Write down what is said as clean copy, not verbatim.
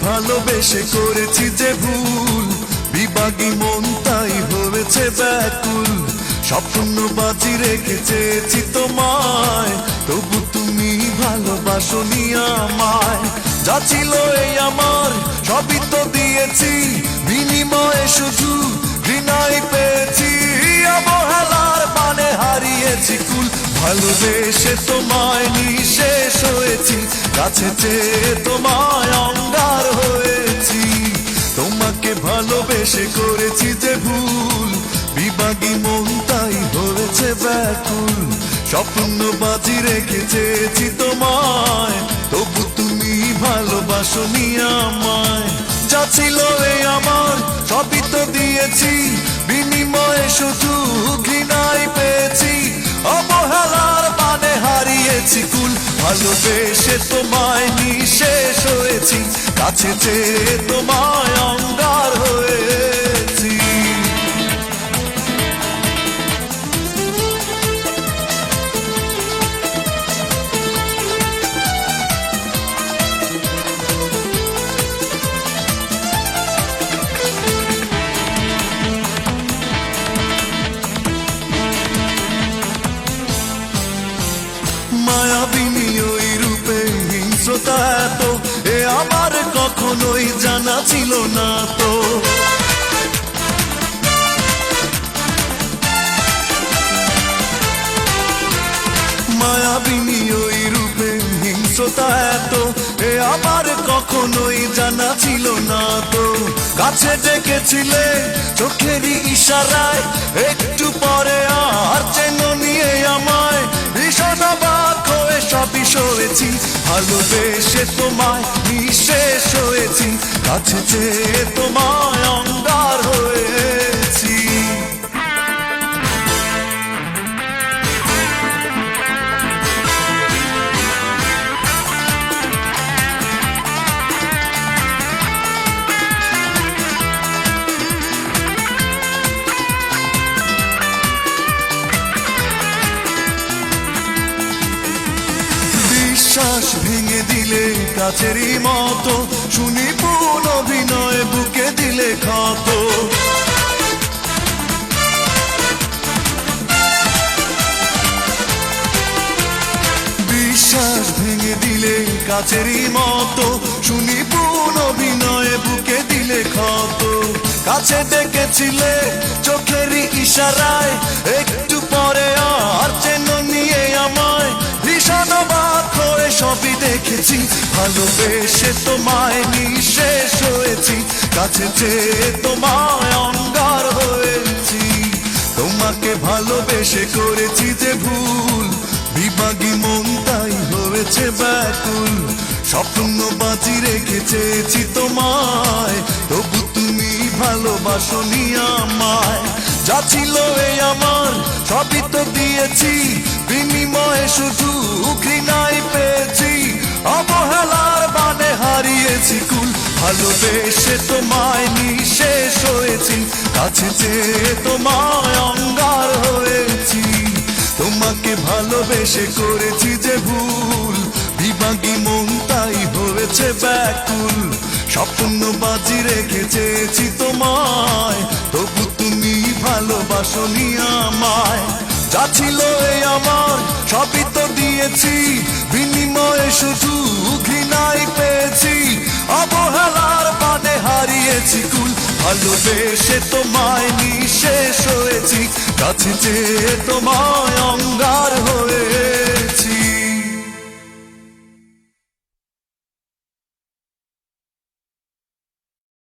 ভালোবেসে করেছি যে ভুল, বিভাগী মন তাই হয়েছে ব্যাকুল। স্বপ্ন বাজি রেখে চেয়েছি তোমায়, তবু তুমি ভালোবাসোনি আমায়। যা ছিল এই আমার সবই তো দিয়েছি, বিনিময়ে শুধু ঘৃণাই পেয়েছি। অবহেলার মানে হারিয়েছি কুল, ভালোবেসে তোমায় নিঃশেষ হয়েছি, কাছে চেয়ে তোমায় অঙ্গার হয়েছি। তোমাকে ভালোবেসে করেছি যে ভুল, বিভাগী মন তাই হয়েছে ব্যাকুল। স্বপ্ন বাজি রেখে চেয়েছি তোমায়, তবু তুমি ভালোবাসোনি আমায়। যা ছিল এই আমার সবই তো দিয়েছি, বিনিময়ে শুধু ঘৃণাই পেয়েছি। অবহেলার মানে হারিয়েছি কুল, ভালোবেসে তোমায় নিঃশেষ হয়েছি, কাছে চেয়ে তোমায় অঙ্গার হয়েছি। মায়াবিনী ওই রূপে হিংস্রতা এত, এ আমার কখনোই জানা ছিল না তো। মায়াবিনী ওই রূপে হিংস্রতা এত, এ আমার কখনোই জানা ছিল না তো। কাছে ডেকেছিলে চোখেরই ইশারায়, একটু পরে আর চেন নিয়ে আমায়। ভীষণ অবাক হয়ে সবই সয়েছি, ভালোবেসে তোমায় নিঃশেষ হয়েছি, কাছে চেয়ে তোমায় অঙ্গার হয়েছি। বিশ্বাস ভেঙে দিলে কাছেরই মতো, শুনি পুন অভিনয় বুকে দিলে ক্ষত। বিশ্বাস ভেঙে দিলে কাছেরই মতো, শুনি পুন অভিনয় বুকে দিলে ক্ষত। কাছে ডেকেছিলে চোখেরই ইশারায়, একটু পরে আর চেন নিয়ে আমায়। ভীষণ অবাক হয়ে সবই দেখেছি, ভালোবেসে তোমায় নিঃশেষ হয়েছি, কাছে চেয়ে তোমায় অঙ্গার হয়েছি। তোমাকে ভালোবেসে করেছি যে ভুল, বিভাগী মন তাই হয়েছে ব্যাকুল। স্বপ্ন বাজি রেখে চেয়েছি তোমায়, তবু তুমি ভালোবাসোনি আমায়। যা ছিল এই আমার সবই তো দিয়েছি, বিনিময়ে শুধু ঘৃণাই পেয়েছি। অবহেলার মানে হারিয়েছি কুল, ভালোবেসে তোমায় নিঃশেষ হয়েছি, কাছে চেয়ে তোমায় অঙ্গার হয়েছি। তোমাকে ভালোবেসে করেছি যে ভুল, বিভাগী মন তাই হয়েছে ব্যাকুল। স্বপ্ন বাজি রেখে চেয়েছি তোমায়, তবু তুমি ভালোবাসোনি আমায়। যা ছিল এই আমার সবই তো দিয়েছি, বিনিময়ে শুধু ঘৃণাই পেয়েছি। অবহেলার মানে হারিয়েছি কুল, ভালোবেসে তোমায় নিঃশেষ হয়েছি, কাছে চেয়ে তোমায় অঙ্গার